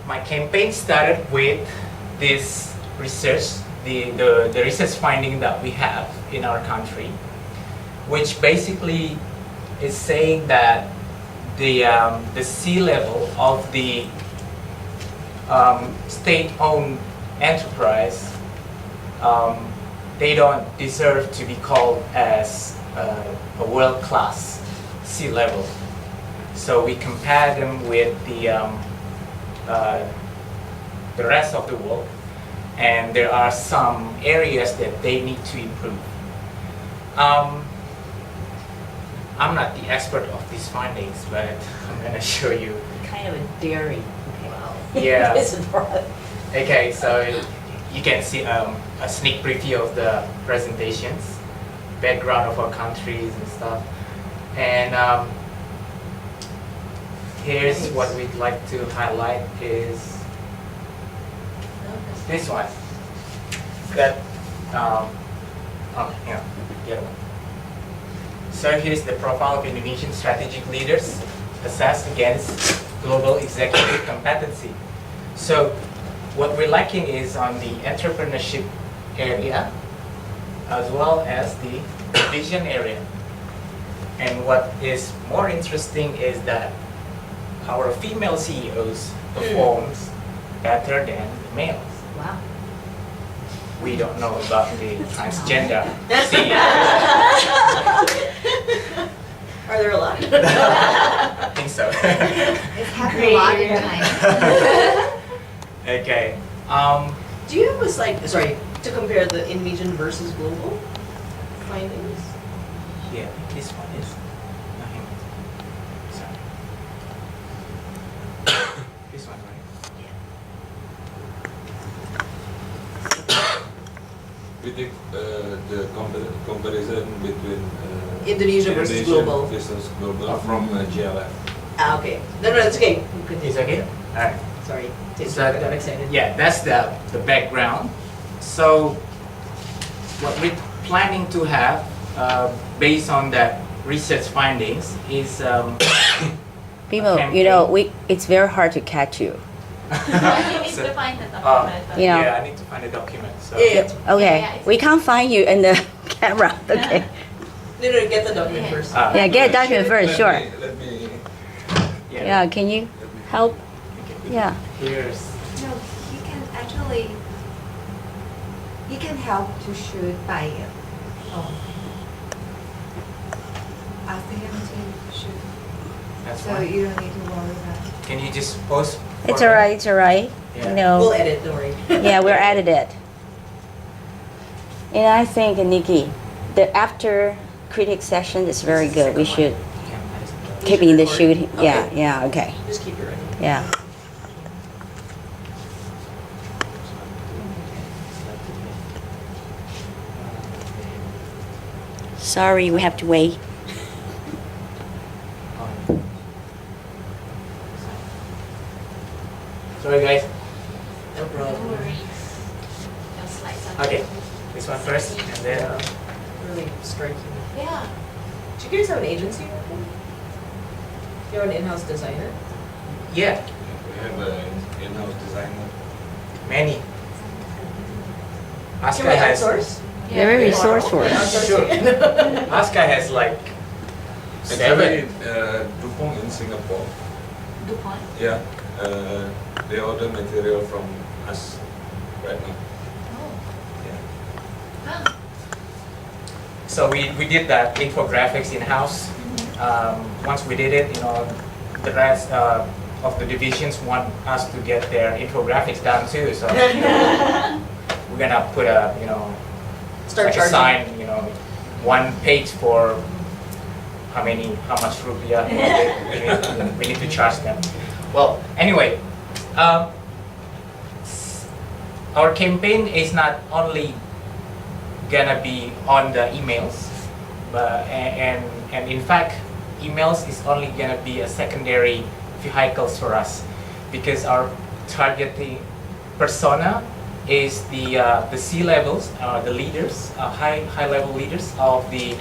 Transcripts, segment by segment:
my campaign started with this research, the research finding that we have in our country, which basically is saying that the sea level of the state-owned enterprise, they don't deserve to be called as a world-class sea level. So we compare them with the rest of the world, and there are some areas that they need to improve. I'm not the expert of these findings, but I'm going to show you. Kind of a daring. Wow. Yeah. This is broad. Okay, so you can see a sneak preview of the presentations, background of our countries and stuff. And here's what we'd like to highlight is this one. That, yeah, the other one. So here's the profile of Indonesian strategic leaders assessed against global executive competency. So what we're lacking is on the entrepreneurship area as well as the vision area. And what is more interesting is that our female CEOs performs better than the males. Wow. We don't know about the transgender CEOs. Are there a lot? I think so. It's happening a lot in China. Okay. Do you have a slide, sorry, to compare the in-region versus global findings? Yeah, this one is. Sorry. This one, right? We take the comparison between Indonesia versus global. versus global from GLF. Ah, okay. No, it's okay. You continue. It's okay? Alright. Sorry. So, I got excited. yeah, that's the background. So what we're planning to have based on that research findings is Bimo, Okay. you know, it's very hard to catch you. You need to find the document. Yeah. yeah, I need to find a document. So Yeah. Okay, Yeah, it's- we can't find you in the camera. Okay. No, get the document first. Yeah, get a document first, sure. Let me Yeah, can you help? Yeah. Here's No, you can actually, you can help to shoot by, ask him to shoot, that's so one. you don't need to worry about it. Can you just post? It's for me? alright, it's alright. Yeah. You know. We'll edit, don't worry. Yeah, we're at it. And I think, Nikki, the after critic session is very good. We should keep in the shoot. Yeah, Okay. yeah, okay. Just keep it ready. Yeah. Sorry, we have to wait. Sorry guys. No No problem. worries. Your slides are Okay, this one first, and then Really striking. Yeah. Do you guys have an agency working? You have an in-house designer? yeah, we have an in-house designer. many. Can Aszka we has outsource? Very Yeah. resourceful. Sure. Aszka has like Actually, 7. Dupont in Singapore. DuPont. Yeah, they order material from us right now. Oh. Yeah. Ah. So we did that infographics in house. Once we did it, you know, the rest of the divisions want us to get their infographics done too. So we're gonna put a, you know, Start like a charging. sign, you know, one page for how much rupiah we need to charge them. Well, anyway, our campaign is not only gonna be on the emails, but and in fact, emails is only gonna be a secondary vehicles for us, because our targeting persona is the C levels, the leaders, high level leaders of the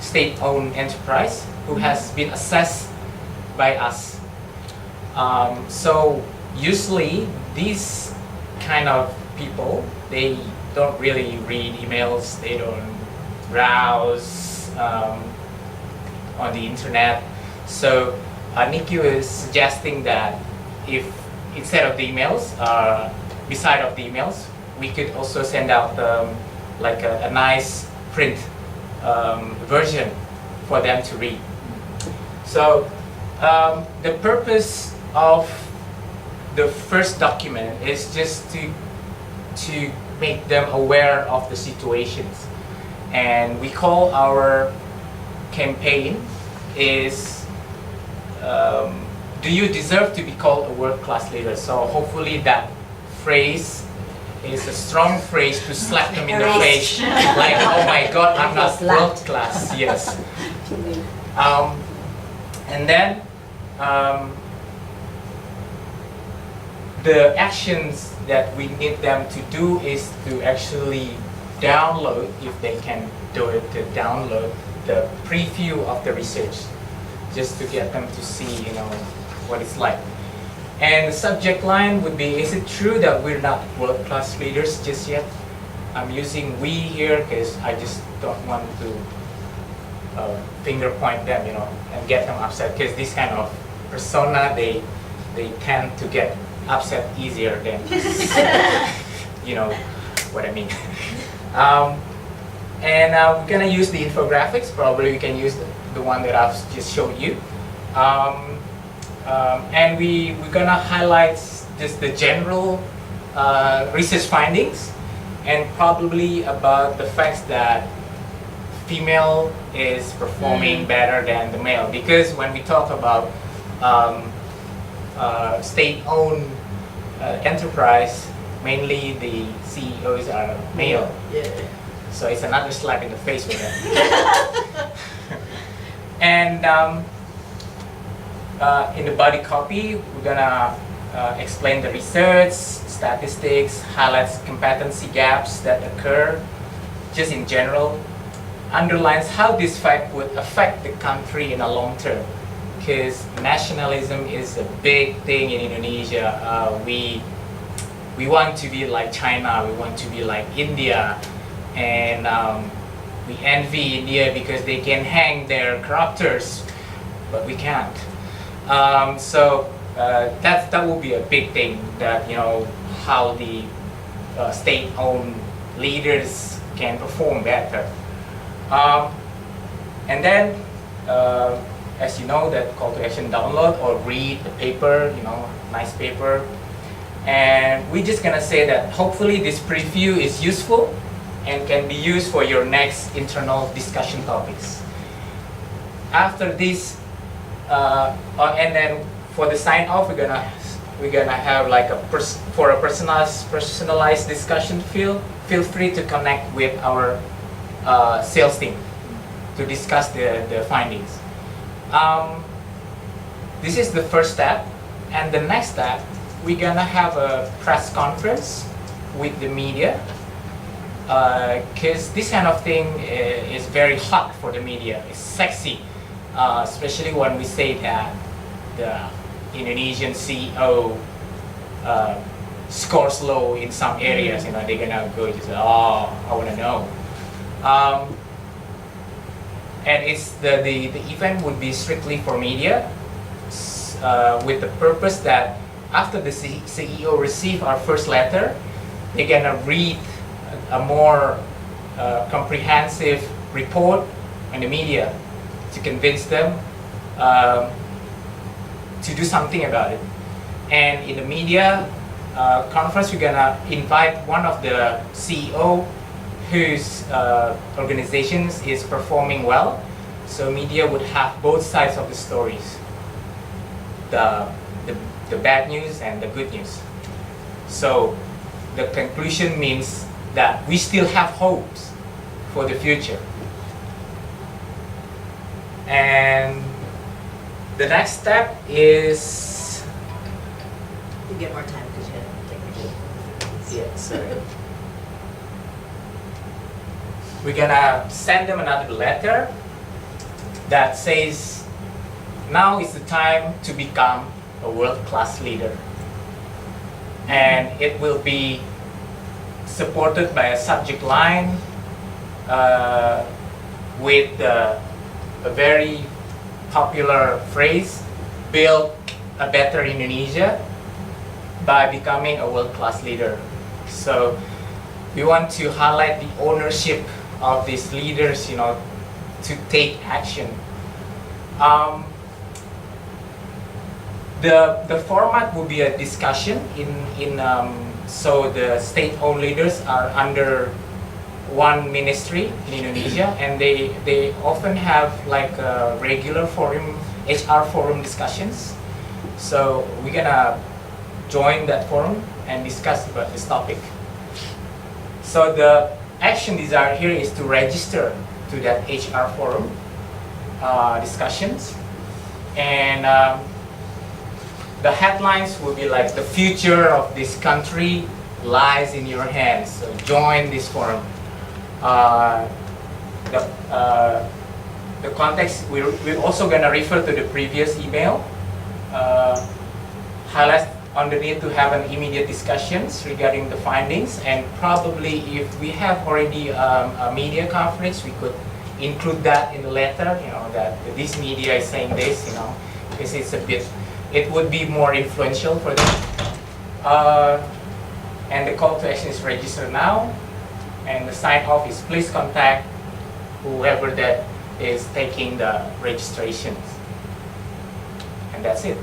state-owned enterprise who has been assessed by us. So usually these kind of people, they don't really read emails, they don't browse on the internet. So Nikki was suggesting that if instead of the emails, beside of the emails, we could also send out like a nice print version for them to read. So the purpose of the first document is just to make them aware of the situations. And we call our campaign is do you deserve to be called a world-class leader? So hopefully that phrase is a strong phrase to slap them in the face. Like, oh my God, I'm not world-class. Yes. And then the actions that we need them to do is to actually download, if they can do it, to download the preview of the research, just to get them to see, what it's like. And the subject line would be, is it true that we're not world-class leaders just yet? I'm using we here because I just don't want to finger point them, and get them upset, because this kind of persona, they tend to get upset easier than, you know what I mean. And we're gonna use the infographics. Probably we can use the one that I've just showed you. And we're gonna highlight just the general research findings, and probably about the facts that female is performing better than the male. Because when we talk about state-owned enterprise, mainly the CEOs are male. Yeah. So it's another slap in the face for them. And in the body copy, we're gonna explain the research, statistics, highlights competency gaps that occur, just in general, underlines how this fact would affect the country in the long term. Because nationalism is a big thing in Indonesia. We want to be like China, we want to be like India, and we envy India because they can hang their corruptors, but we can't. So that will be a big thing, that how the state-owned leaders can perform better. And then, as you know, that call to action, download or read the paper, nice paper. And we're just gonna say that hopefully this preview is useful and can be used for your next internal discussion topics. After this, and then for the sign off, we're gonna have like for a personalized discussion. Feel free to connect with our sales team to discuss the findings. This is the first step, and the next step, we're gonna have a press conference with the media, because this kind of thing is very hot for the media. It's sexy, especially when we say that the Indonesian CEO scores low in some areas. They're gonna go just, oh, I wanna know. And it's the event would be strictly for media, with the purpose that after the CEO receive our first letter, they're gonna read a more comprehensive report on the media to convince them to do something about it. And in the media conference, we're gonna invite one of the CEO whose organizations is performing well. So media would have both sides of the stories, the bad news and the good news. So the conclusion means that we still have hopes for the future. And the next step is... You get more time because you had to take your Yeah, sorry. We're gonna send them another letter that says, now is the time to become a world-class leader. and it will be supported by a subject line with a very popular phrase, build a better Indonesia by becoming a world-class leader. So we want to highlight the ownership of these leaders, to take action. The format will be a discussion so the state-owned leaders are under one ministry in Indonesia, and they often have like a regular forum, HR forum discussions. So we're gonna join that forum and discuss about this topic. So the action desired here is to register to that HR forum discussions, and the headlines will be like, the future of this country lies in your hands, so join this forum. The context, we're also going to refer to the previous email, highlight on the need to have an immediate discussions regarding the findings, and probably if we have already a media coverage, we could include that in the letter, that this media is saying this, because it would be more influential for them. And the call to action is register now, and the sign off is please contact whoever that is taking the registrations. And that's it.